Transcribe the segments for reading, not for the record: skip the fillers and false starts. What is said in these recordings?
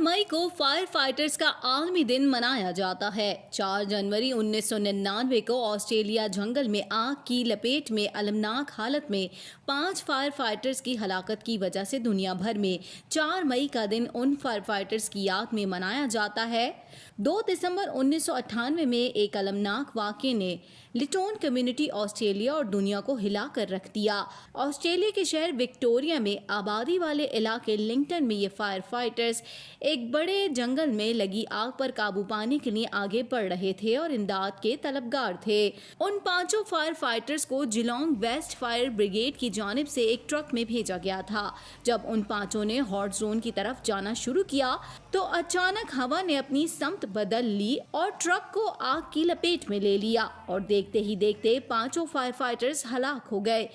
मई को fire fighters का आलमी दिन मनाया जाता है। 4 जनवरी 1999 को ऑस्ट्रेलिया जंगल में आग की लपेट में अलमनाक हालत में 5 फायर फाइटर्स की हलाकत की वजह से दुनिया भर में 4 मई का दिन उन फायर फाइटर्स की याद में मनाया जाता है। 2 दिसंबर 1998 में एक अलमनाक वाक़ये ने लिटोन कम्युनिटी ऑस्ट्रेलिया और दुनिया को हिला कर रख दिया। ऑस्ट्रेलिया के शहर विक्टोरिया में आबादी वाले इलाके लिंगटन में ये फायर फाइटर्स एक बड़े जंगल में लगी आग पर काबू पाने के लिए आगे बढ़ रहे थे और इमदाद के तलबगार थे। उन 5 फायर फाइटर्स को जिलोंग वेस्ट फायर ब्रिगेड की जानिब से एक ट्रक में भेजा गया था। जब उन 5 ने हॉट जोन की तरफ जाना शुरू किया तो अचानक हवा ने अपनी समत बदल ली और ट्रक को आग की लपेट में ले लिया और देखते ही देखते 5 फायर फाइटर्स हलाक हो गए।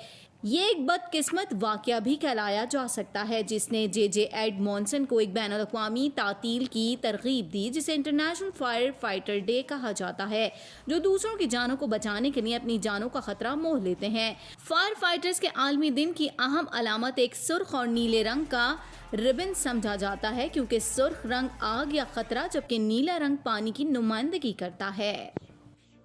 ये एक बदकिस्मत वाकया भी कहलाया जा सकता है जिसने जे एडमॉन्सन को एक बैनुल-अक़वामी तातील की तरगीब दी, जिसे इंटरनेशनल फायर फाइटर डे कहा जाता है, जो दूसरों की जानों को बचाने के लिए अपनी जानों का खतरा मोल लेते हैं। फायर फाइटर्स के आलमी दिन की अहम अलामत एक सुर्ख और नीले रंग का रिबन समझा जाता है, क्योंकि सुर्ख रंग आग या खतरा जबकि नीला रंग पानी की नुमाइंदगी करता है।